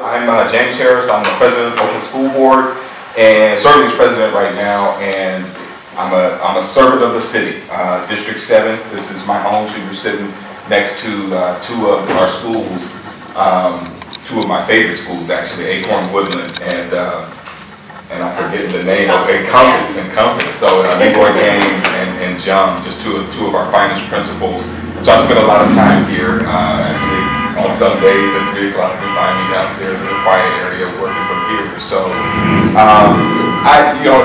I'm James Harris. I'm the president of the Oakland School Board and serving as president right now. And I'm a servant of the city, District 7. This is my home. So you're sitting next to two of our schools, two of my favorite schools actually, Acorn Woodland and I'm forgetting the name of Encompass. So Leroy Gaines and John, just two of our finest principals. So I spend a lot of time here, actually on some days at 3 o'clock you can find me downstairs in the quiet area working from here. So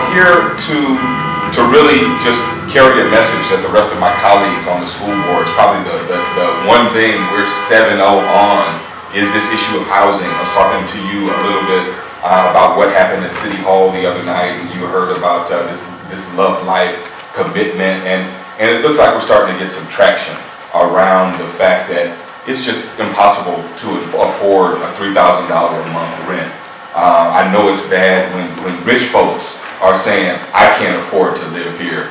here to really just carry a message that the rest of my colleagues on the school board is probably the one thing we're 7-0 on is this issue of housing. I was talking to you a little bit about what happened at City Hall the other night, and you heard about this love life commitment, and it looks like we're starting to get some traction around the fact that it's just impossible to afford a $3,000 a month rent. I know it's bad when rich folks are saying, I can't afford to live here.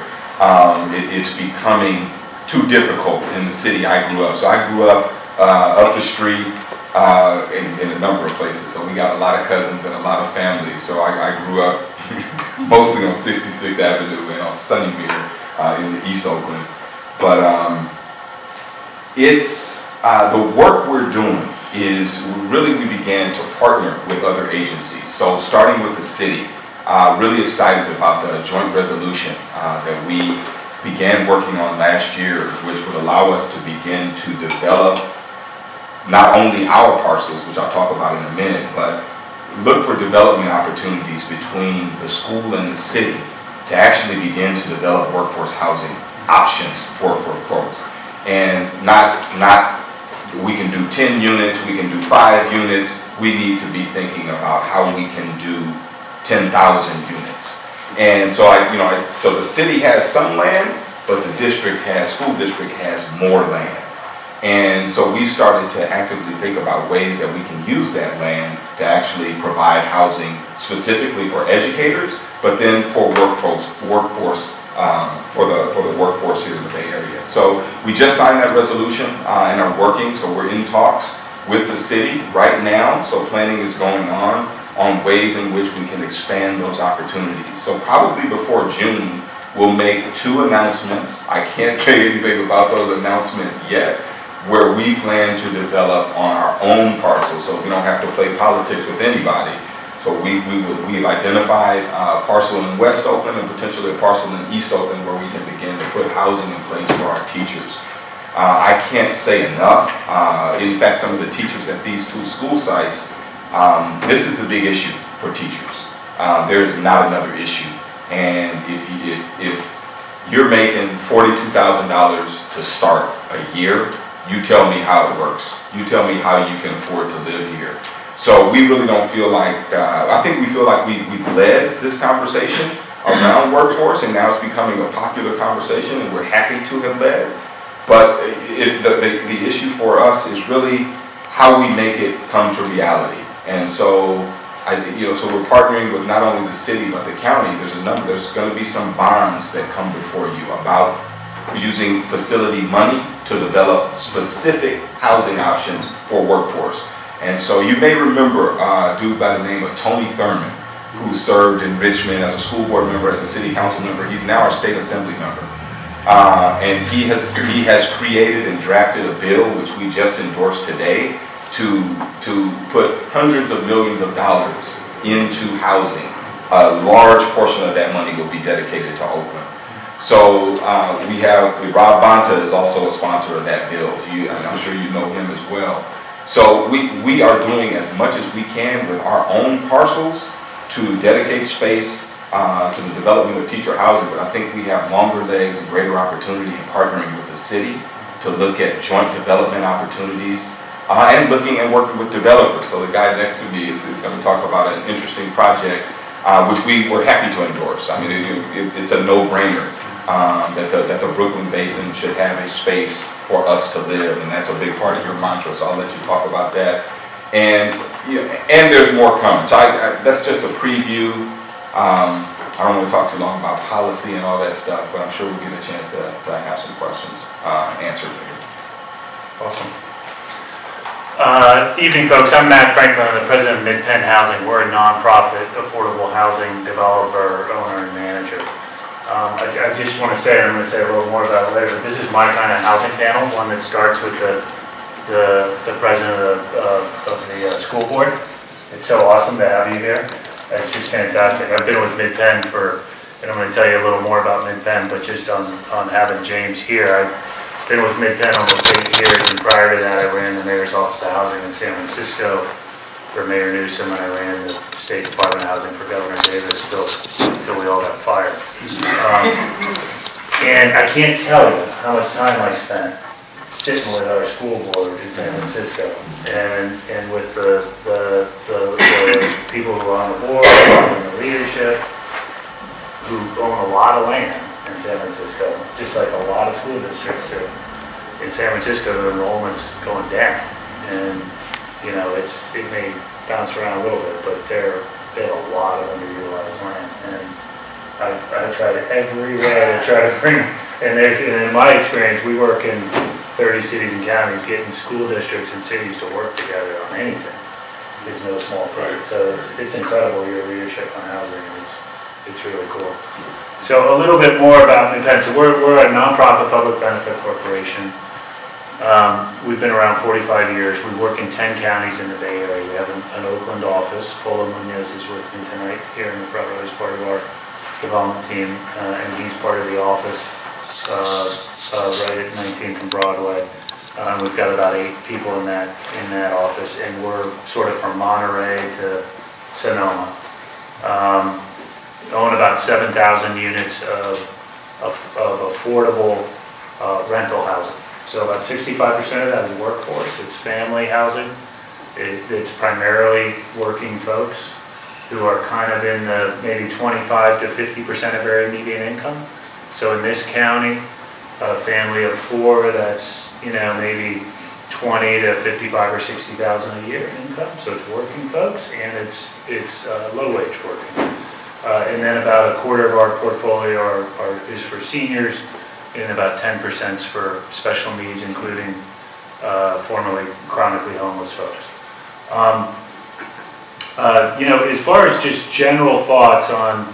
It's becoming too difficult in the city I grew up. So I grew up the street in a number of places. So we got a lot of cousins and a lot of families. So I grew up mostly on 66th Avenue and on Sunnymeer in East Oakland. But the work we're doing is really we began to partner with other agencies. So starting with the city, really excited about the joint resolution that we began working on last year, which would allow us to begin to develop not only our parcels, which I'll talk about in a minute, but look for development opportunities between the school and the city to actually begin to develop workforce housing options for folks. And not we can do 10 units, we can do 5 units. We need to be thinking about how we can do 10,000 units. And so so the city has some land, but the school district has more land. And so we've started to actively think about ways that we can use that land to actually provide housing specifically for educators, but then for workforce for the workforce here in the Bay Area. So we just signed that resolution and are working. So we're in talks with the city right now. So planning is going on ways in which we can expand those opportunities. So probably before June, we'll make 2 announcements. I can't say anything about those announcements yet, where we plan to develop on our own parcel, so we don't have to play politics with anybody. So we've identified a parcel in West Oakland and potentially a parcel in East Oakland where we can begin to put housing in place for our teachers. I can't say enough. In fact, some of the teachers at these 2 school sites, this is the big issue for teachers. There is not another issue. And if you're making $42,000 to start a year, you tell me how it works. You tell me how you can afford to live here. So we really don't feel like, I think we feel like we've led this conversation around workforce, and now it's becoming a popular conversation, and we're happy to have led. But the issue for us is really how we make it come to reality. And so, so we're partnering with not only the city but the county. There's going to be some bonds that come before you about using facility money to develop specific housing options for workforce. And so you may remember a dude by the name of Tony Thurman, who served in Richmond as a school board member, as a city council member. He's now our state assembly member. And he has created and drafted a bill, which we just endorsed today, to put hundreds of millions of dollars into housing. A large portion of that money will be dedicated to Oakland. So Rob Bonta is also a sponsor of that bill. And I'm sure you know him as well. So we are doing as much as we can with our own parcels to dedicate space to the development of teacher housing, but I think we have longer legs and greater opportunity in partnering with the city to look at joint development opportunities and looking and working with developers. So the guy next to me is going to talk about an interesting project which we're happy to endorse. I mean, it's a no-brainer that the Brooklyn Basin should have a space for us to live, and that's a big part of your mantra, so I'll let you talk about that. And there's more coming. So that's just a preview. I don't want to talk too long about policy and all that stuff, but I'm sure we'll get a chance to have some questions answered later. Awesome. Evening, folks. I'm Matt Franklin. I'm the president of Mid-Penn Housing. We're a nonprofit affordable housing developer, owner, and manager. I just want to say, and I'm going to say a little more about it later, but this is my kind of housing panel, one that starts with the president of the school board. It's so awesome to have you here. It's just fantastic. I've been with Mid-Penn for, and I'm going to tell you a little more about Mid-Penn, but just on having James here, I've been with Mid-Penn almost 8 years, and prior to that I ran the Mayor's Office of Housing in San Francisco for Mayor Newsom, and I ran the State Department of Housing for Governor Davis until we all got fired. And I can't tell you how much time I spent sitting with our school board in San Francisco and with the people who are on the board and the leadership who own a lot of land in San Francisco, just like a lot of school districts do. In San Francisco, the enrollment's going down, and you know it may bounce around a little bit, but they have a lot of underutilized land, and I tried every way to try to bring. And in my experience, we work in 30 cities and counties. Getting school districts and cities to work together on anything is no small feat. So it's incredible, your leadership on housing. It's really cool. So a little bit more about Mid-Penn. So we're a nonprofit public benefit corporation. We've been around 45 years. We work in 10 counties in the Bay Area. We have an Oakland office. Polo Munoz is with me tonight here in the front row as part of our development team, and he's part of the office right at 19th and Broadway. We've got about 8 people in that office, and we're sort of from Monterey to Sonoma. Own about 7,000 units of affordable rental housing. So about 65% of that is workforce. It's family housing. It's primarily working folks who are kind of in the maybe 25 to 50% of area median income. So in this county, a family of 4, that's maybe 20 to 55 or 60,000 a year in income. So it's working folks, and it's low wage working. And then about a quarter of our portfolio is for seniors, and about 10% is for special needs, including formerly chronically homeless folks. As far as just general thoughts on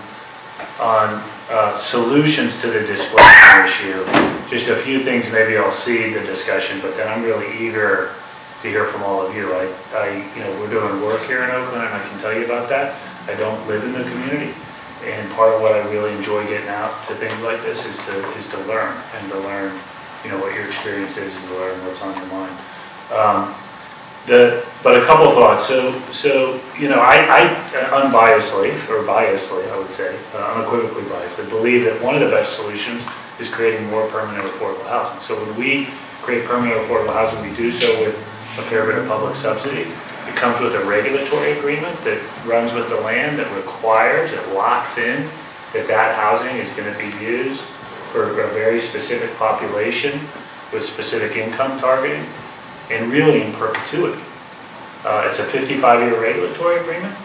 solutions to the displacement issue, just a few things maybe I'll seed the discussion, but then I'm really eager to hear from all of you. We're doing work here in Oakland, and I can tell you about that. I don't live in the community, and part of what I really enjoy getting out to things like this is to learn, and to learn, what your experience is, and to learn what's on your mind. But a couple of thoughts. So I unbiasedly, or biasedly, I would say, unequivocally biased, I believe that one of the best solutions is creating more permanent affordable housing. So when we create permanent affordable housing, we do so with a fair bit of public subsidy. It comes with a regulatory agreement that runs with the land that requires, it locks in that housing is going to be used for a very specific population with specific income targeting, and really in perpetuity. It's a 55-year regulatory agreement,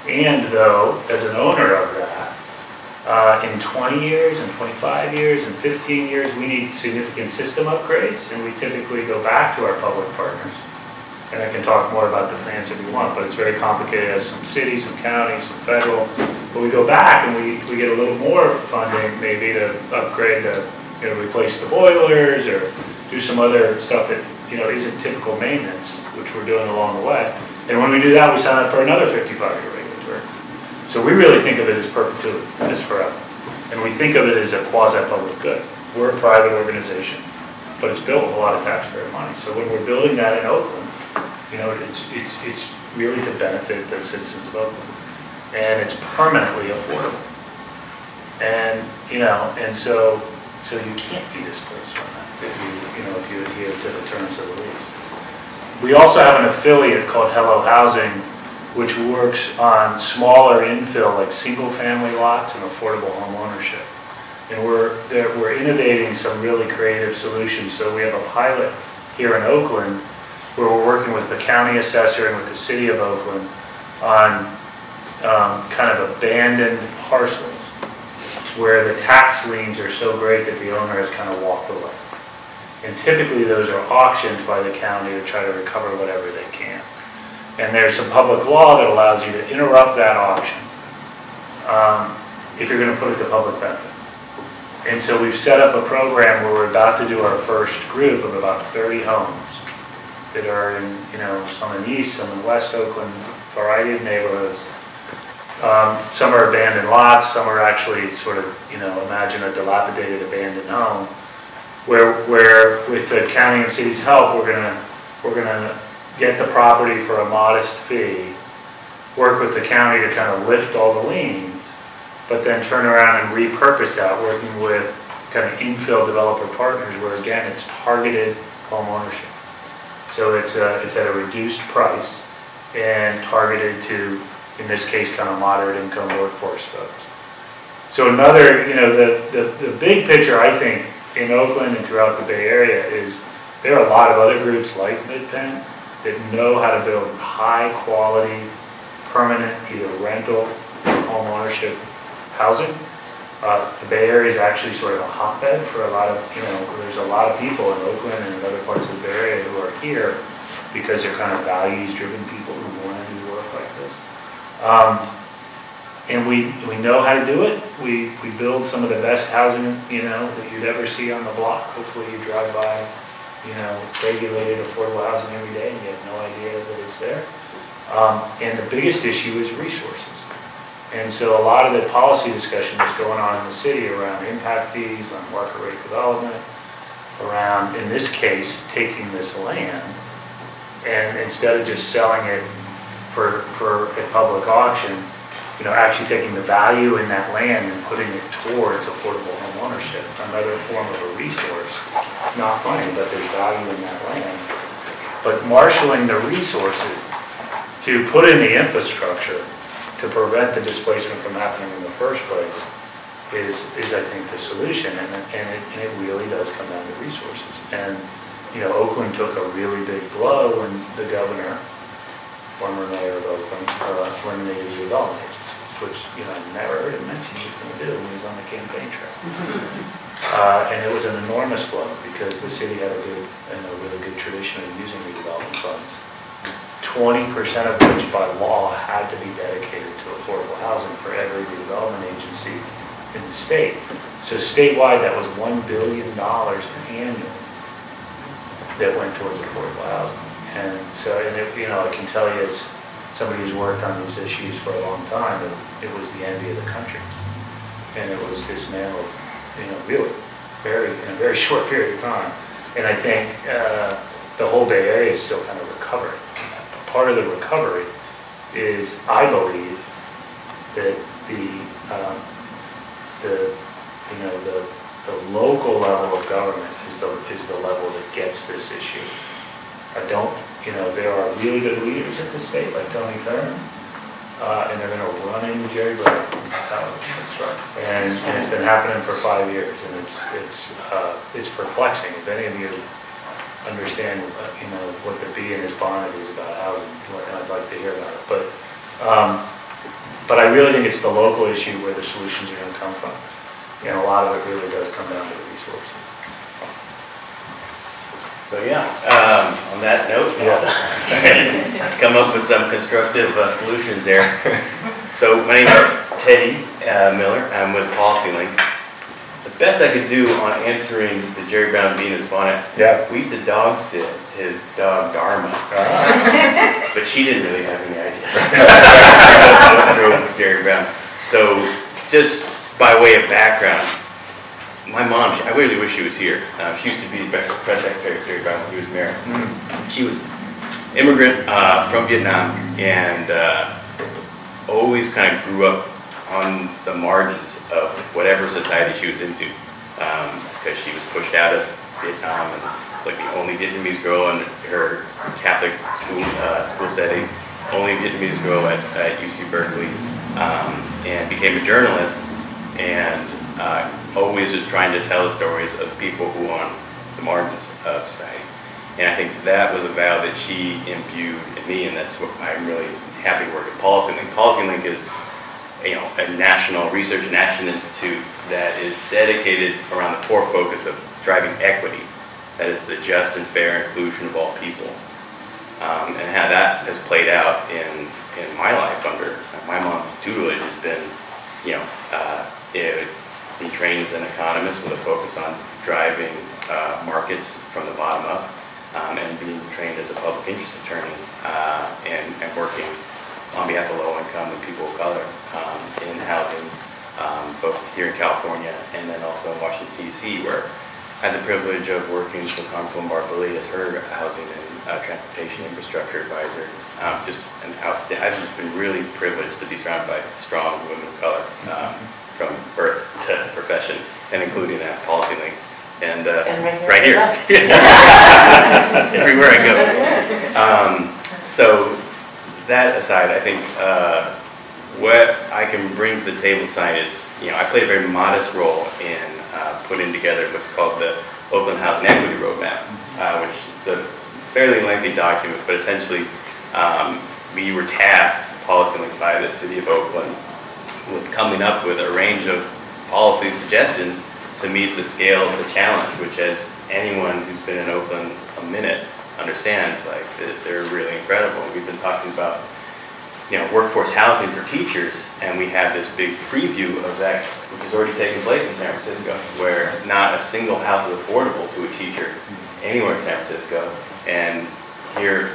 and though, as an owner of that, in 20 years, and 25 years, and 15 years, we need significant system upgrades, and we typically go back to our public partners. And I can talk more about the finance if you want, but it's very complicated. It has some cities, some counties, some federal. But we go back and we get a little more funding, maybe to upgrade, replace the boilers or do some other stuff that isn't typical maintenance, which we're doing along the way. And when we do that, we sign up for another 55-year regulatory. So we really think of it as perpetuity, as forever. And we think of it as a quasi-public good. We're a private organization, but it's built with a lot of taxpayer money. So when we're building that in Oakland, it's really to benefit the citizens of Oakland, and it's permanently affordable. And so you can't be displaced from that if you adhere to the terms of the lease. We also have an affiliate called Hello Housing, which works on smaller infill, like single-family lots and affordable home ownership. And we're innovating some really creative solutions. So we have a pilot here in Oakland where we're working with the county assessor and with the city of Oakland on kind of abandoned parcels where the tax liens are so great that the owner has kind of walked away. And typically those are auctioned by the county to try to recover whatever they can. And there's some public law that allows you to interrupt that auction if you're going to put it to public benefit. And so we've set up a program where we're about to do our first group of about 30 homes that are in, some in East, some in West Oakland, a variety of neighborhoods. Some are abandoned lots, some are actually sort of, imagine a dilapidated abandoned home, where with the county and city's help, we're gonna get the property for a modest fee, work with the county to kind of lift all the liens, but then turn around and repurpose that, working with kind of infill developer partners, where again it's targeted home ownership. So it's at a reduced price and targeted to, in this case, kind of moderate income workforce folks. So another, the big picture, I think, in Oakland and throughout the Bay Area is there are a lot of other groups like MidPenn that know how to build high quality, permanent, either rental or home ownership housing. The Bay Area is actually sort of a hotbed for a lot of, there's a lot of people in Oakland and in other parts of the Bay Area who are here because they're kind of values-driven people who want to do work like this. And we know how to do it. We build some of the best housing, that you'd ever see on the block. Hopefully you drive by, regulated affordable housing every day and you have no idea that it's there. And the biggest issue is resources. And so a lot of the policy discussion that's going on in the city around impact fees, on market rate development, around, in this case, taking this land and instead of just selling it for a public auction, actually taking the value in that land and putting it towards affordable home ownership, another form of a resource. Not money, but there's value in that land. But marshaling the resources to put in the infrastructure to prevent the displacement from happening in the first place is I think, the solution. And it really does come down to resources. And, Oakland took a really big blow when the governor, former mayor of Oakland, eliminated the development agencies, which, I never heard him mention he was going to do when he was on the campaign trail. And it was an enormous blow because the city had a really good tradition of using redevelopment funds. 20% of which by law had to be dedicated to affordable housing for every redevelopment agency in the state. So statewide, that was $1 billion annually that went towards affordable housing. And so, I can tell you as somebody who's worked on these issues for a long time, it was the envy of the country. And it was dismantled, really, in a very short period of time. And I think the whole Bay Area is still kind of recovering. Part of the recovery is, I believe, that the local level of government is the level that gets this issue. There are really good leaders in the state, like Tony Thurman, and they're going to run into Jerry Brown. That's right. And it's been happening for 5 years, and it's perplexing. If any of you understand, what the bee in his bonnet is about housing, I'd like to hear about it. But I really think it's the local issue where the solutions are going to come from. And a lot of it really does come down to the resources. So on that note, come up with some constructive solutions there. So my name is Teddy Miller. I'm with PolicyLink. The best I could do on answering the Jerry Brown bee in his bonnet, we used to dog sit his dog Dharma, but she didn't really have any ideas. Jerry Brown. So just by way of background, my mom, I really wish she was here. She used to be the press secretary of Jerry Brown when he was mayor. She was immigrant from Vietnam and always kind of grew up on the margins of whatever society she was into, because she was pushed out of Vietnam and was like the only Vietnamese girl in her Catholic school setting, only Vietnamese girl at UC Berkeley, and became a journalist and always was trying to tell the stories of people who are on the margins of society. And I think that was a vow that she imbued in me, and that's what I'm really happy working at PolicyLink. PolicyLink is a national research and action institute that is dedicated around the core focus of driving equity that is the just and fair inclusion of all people. And how that has played out in my life under my mom's tutelage has been, being trained as an economist with a focus on driving markets from the bottom up, and being trained as a public interest attorney and working on behalf of low-income and people of color in housing, both here in California and then also in Washington, D.C., where I had the privilege of working with Congresswoman Bartley as her housing and transportation infrastructure advisor. Just an outstanding. I've just been really privileged to be surrounded by strong women of color from birth to profession, and including at PolicyLink. And right here. Everywhere I go. So that aside, I think what I can bring to the table tonight is, I played a very modest role in putting together what's called the Oakland Housing Equity Roadmap, which is a fairly lengthy document, but essentially we were tasked, PolicyLink, by the City of Oakland with coming up with a range of policy suggestions to meet the scale of the challenge, which, as anyone who's been in Oakland a minute understands, like, they're really incredible. We've been talking about, workforce housing for teachers, and we have this big preview of that, which has already taken place in San Francisco, where not a single house is affordable to a teacher anywhere in San Francisco. And here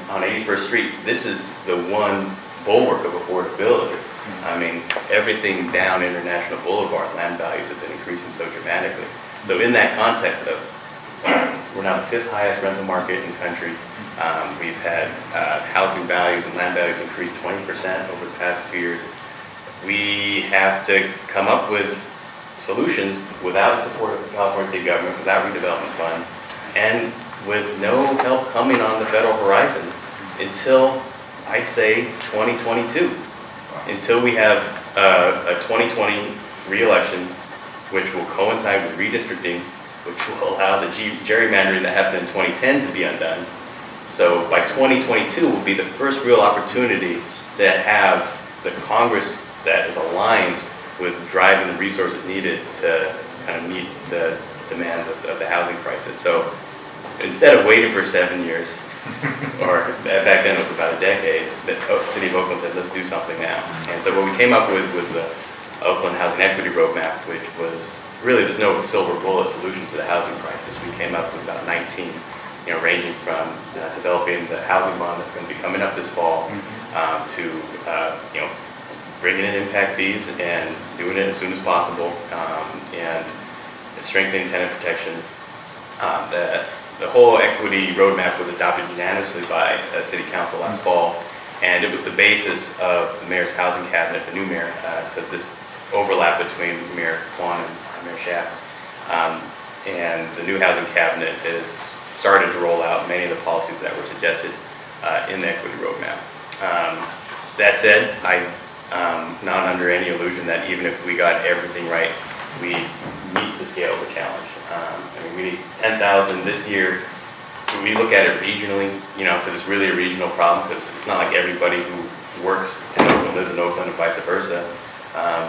on 81st Street, this is the one bulwark of affordability. I mean, everything down International Boulevard, land values have been increasing so dramatically. So in that context of, we're now the 5th highest rental market in the country. We've had housing values and land values increase 20% over the past 2 years. We have to come up with solutions without the support of the California state government, without redevelopment funds, and with no help coming on the federal horizon until, I'd say, 2022. Until we have a 2020 re-election, which will coincide with redistricting, which will allow the gerrymandering that happened in 2010 to be undone. So by 2022 will be the first real opportunity to have the Congress that is aligned with driving the resources needed to kind of meet the demands of the housing crisis. So instead of waiting for 7 years, or back then it was about a decade, the City of Oakland said, let's do something now. And so what we came up with was the Oakland Housing Equity Roadmap, which was really, there's no silver bullet solution to the housing crisis. We came up with about 19, ranging from developing the housing bond that's going to be coming up this fall, to bringing in impact fees and doing it as soon as possible, and strengthening tenant protections. The whole equity roadmap was adopted unanimously by City Council last fall, and it was the basis of the mayor's housing cabinet, the new mayor, because this overlap between Mayor Kwan and Mayor Schaaf. And the new housing cabinet is started to roll out many of the policies that were suggested in the equity roadmap. That said, I'm not under any illusion that even if we got everything right, we meet the scale of the challenge. We need 10,000 this year. We look at it regionally, because it's really a regional problem, because it's not like everybody who works in Oakland lives in Oakland and vice versa.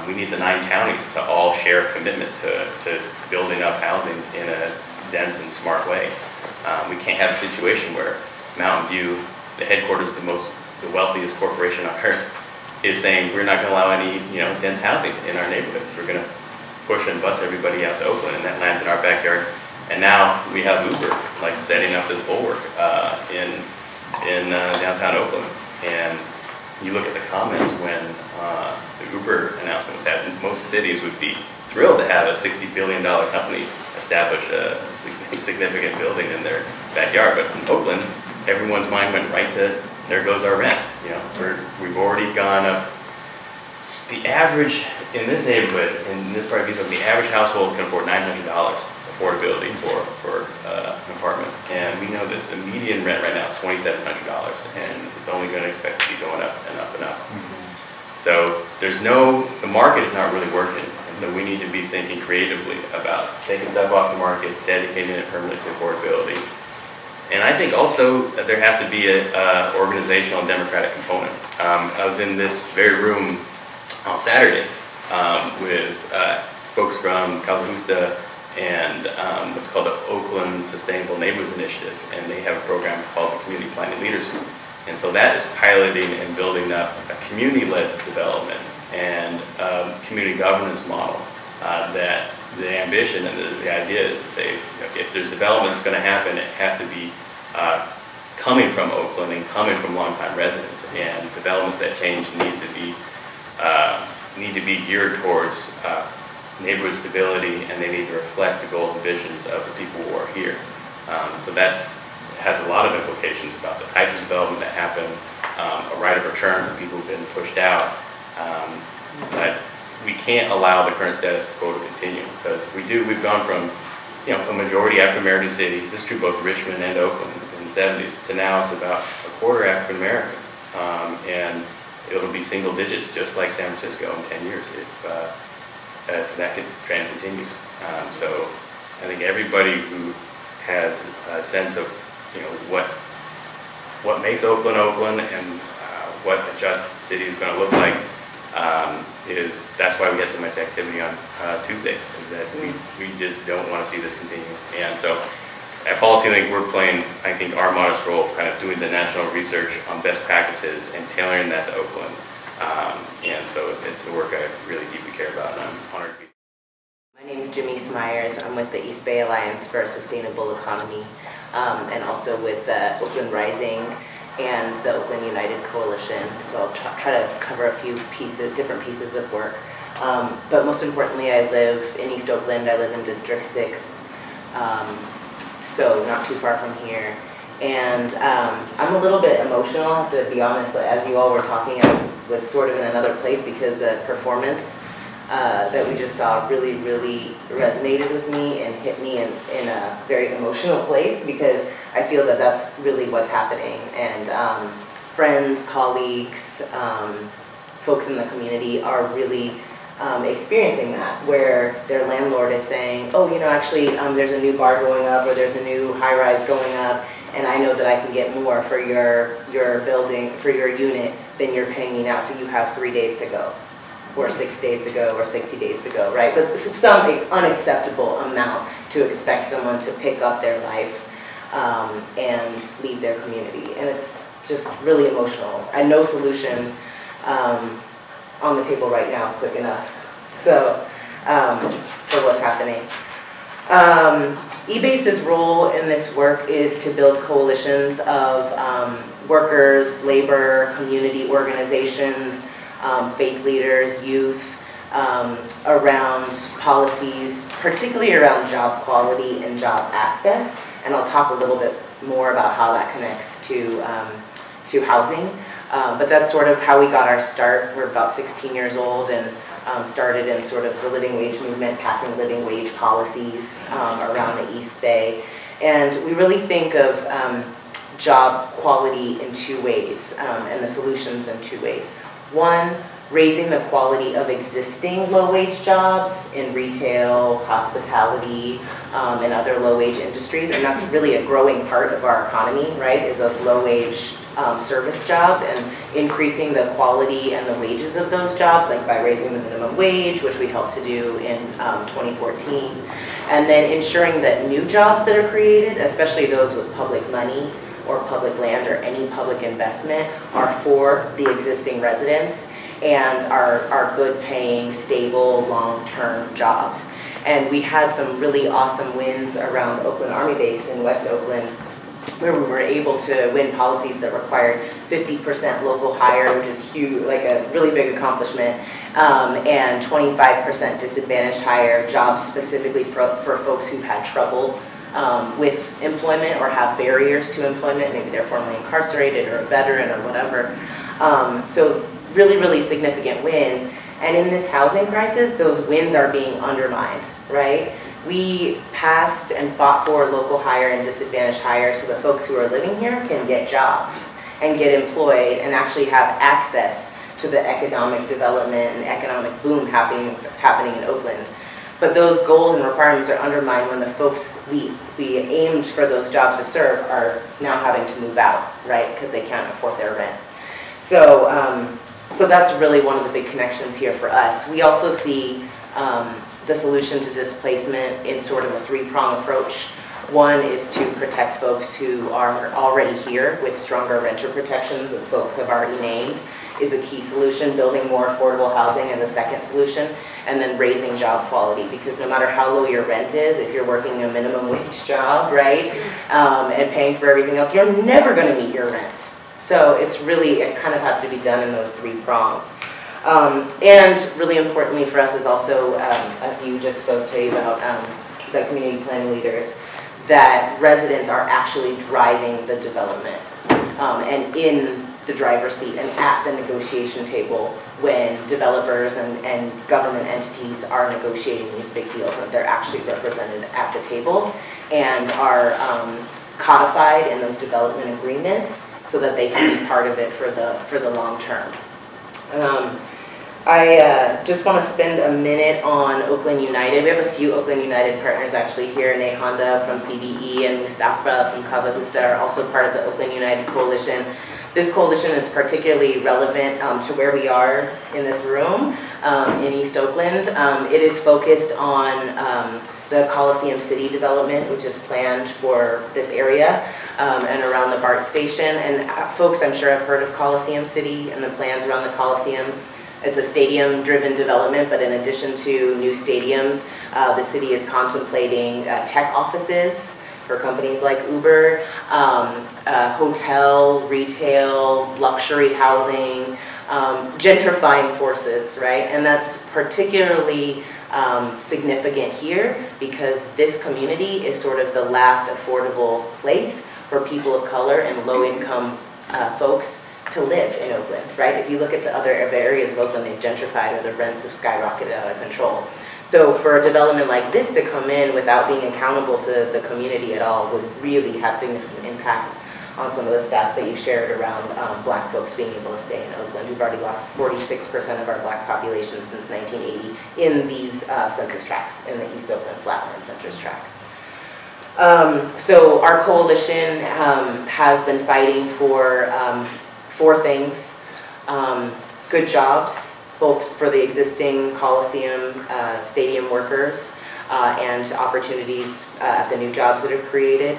We need the 9 counties to all share a commitment to building up housing in a dense and smart way. We can't have a situation where Mountain View, the headquarters of the wealthiest corporation on earth, is saying we're not going to allow any dense housing in our neighborhoods. We're going to push and bus everybody out to Oakland, and that lands in our backyard. And now we have Uber setting up this bulwark in downtown Oakland. And you look at the comments when the Uber announcement was happening, most cities would be thrilled to have a $60 billion company establish a significant building in their backyard. But in Oakland, everyone's mind went right to, there goes our rent. We've already gone up. The average in this neighborhood, in this part of East Oakland, the average household can afford $900 affordability for an apartment. And we know that the median rent right now is $2,700, and it's only going to expect to be going up and up and up. So the market is not really working. And so we need to be thinking creatively about taking stuff off the market, dedicating it permanently to affordability. And I think also that there has to be an organizational and democratic component. I was in this very room on Saturday with folks from Casa Justa and what's called the Oakland Sustainable Neighborhoods Initiative, and they have a program called the Community Planning Leaders. And so that is piloting and building up a community-led development and community governance model that the ambition and the idea is to say, if there's development that's going to happen, it has to be coming from Oakland and coming from longtime residents, and developments that change need to be geared towards neighborhood stability, and they need to reflect the goals and visions of the people who are here. So has a lot of implications about the types of development that happen, a right of return for people who've been pushed out. But we can't allow the current status quo to continue, because we've gone from a majority African-American city, this is true both Richmond and Oakland in the 70s, to now it's about a quarter African-American. And it'll be single digits, just like San Francisco in 10 years if that trend continues. So I think everybody who has a sense of what makes Oakland Oakland and what a just city is going to look like that's why we had so much activity on Tuesday, is that we just don't want to see this continue. And so at Policy Link, we're playing, I think, our modest role of kind of doing the national research on best practices and tailoring that to Oakland. And so it's the work I really deeply care about, and I'm honored to be. My name is Janice Myers. I'm with the East Bay Alliance for a Sustainable Economy, and also with the Oakland Rising and the Oakland United Coalition. So I'll try to cover a few different pieces of work. But most importantly, I live in East Oakland. I live in District 6, so not too far from here. And I'm a little bit emotional, I have to be honest. As you all were talking, I was sort of in another place because the performance that we just saw really, really resonated with me and hit me in a very emotional place, because I feel that that's really what's happening. And friends, colleagues, folks in the community are really experiencing that, where their landlord is saying, oh, actually there's a new bar going up, or there's a new high-rise going up, and I know that I can get more for your building, for your unit, than you're paying me now, so you have 3 days to go, or 6 days to go, or 60 days to go, right? But some unacceptable amount to expect someone to pick up their life and leave their community. And it's just really emotional. And no solution on the table right now is quick enough. So, for what's happening. eBase's role in this work is to build coalitions of workers, labor, community organizations, faith leaders, youth, around policies, particularly around job quality and job access. And I'll talk a little bit more about how that connects to housing. But that's sort of how we got our start. We're about 16 years old and started in sort of the living wage movement, passing living wage policies around the East Bay. And we really think of job quality in two ways, and the solutions in two ways. One, raising the quality of existing low-wage jobs in retail, hospitality, and other low-wage industries. And that's really a growing part of our economy, right, is those low-wage service jobs, and increasing the quality and the wages of those jobs, like by raising the minimum wage, which we helped to do in 2014. And then ensuring that new jobs that are created, especially those with public money or public land or any public investment, are for the existing residents and are good paying, stable, long-term jobs. And we had some really awesome wins around Oakland Army Base in West Oakland, where we were able to win policies that required 50% local hire, which is huge, like a really big accomplishment, and 25% disadvantaged hire, jobs specifically for folks who've had trouble with employment or have barriers to employment. Maybe they're formerly incarcerated or a veteran or whatever. So really, really significant wins. And in this housing crisis, those wins are being undermined, right? We passed and fought for local hire and disadvantaged hire so the folks who are living here can get jobs and get employed and actually have access to the economic development and economic boom happening in Oakland. But those goals and requirements are undermined when the folks we aimed for those jobs to serve are now having to move out, right? Because they can't afford their rent. So, so that's really one of the big connections here for us. We also see the solution to displacement in sort of a three-prong approach. One is to protect folks who are already here with stronger renter protections, as folks have already named, is a key solution. Building more affordable housing is a second solution, and then raising job quality, because no matter how low your rent is, if you're working a minimum wage job, right, and paying for everything else, you're never going to meet your rent. So it's really, it kind of has to be done in those three prongs. And really importantly for us is also, as you just spoke to about the community planning leaders, that residents are actually driving the development and in the driver's seat and at the negotiation table when developers and government entities are negotiating these big deals, that they're actually represented at the table and are codified in those development agreements so that they can be part of it for the long term. I just want to spend a minute on Oakland United. We have a few Oakland United partners actually here. Ney Honda from CBE and Mustafa from Casa Justa are also part of the Oakland United Coalition. This coalition is particularly relevant to where we are in this room in East Oakland. It is focused on the Coliseum City development, which is planned for this area and around the BART station. And folks, I'm sure have heard of Coliseum City and the plans around the Coliseum. It's a stadium-driven development, but in addition to new stadiums, the city is contemplating tech offices for companies like Uber, hotel, retail, luxury housing, gentrifying forces, right? And that's particularly significant here because this community is sort of the last affordable place for people of color and low-income folks to live in Oakland, right? If you look at the other areas of Oakland, they've gentrified or the rents have skyrocketed out of control. So for a development like this to come in without being accountable to the community at all would really have significant impacts on some of the stats that you shared around black folks being able to stay in Oakland. We've already lost 46% of our black population since 1980 in these census tracts, in the East Oakland Flatland census tracts. So our coalition has been fighting for four things: good jobs, both for the existing Coliseum stadium workers and opportunities at the new jobs that are created.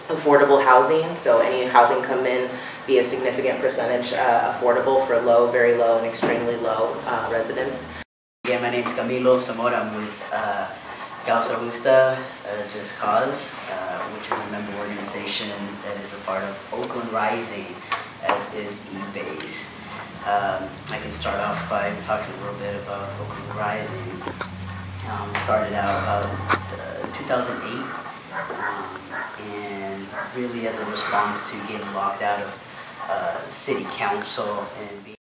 Affordable housing, so any housing come in be a significant percentage affordable for low, very low, and extremely low residents. Yeah, my name is Camilo Zamora. I'm with Casa Justa, Just Cause, which is a member organization that is a part of Oakland Rising, as is eBase. I can start off by talking a little bit about Oakland Rising. Started out about 2008, and really as a response to getting locked out of city council and being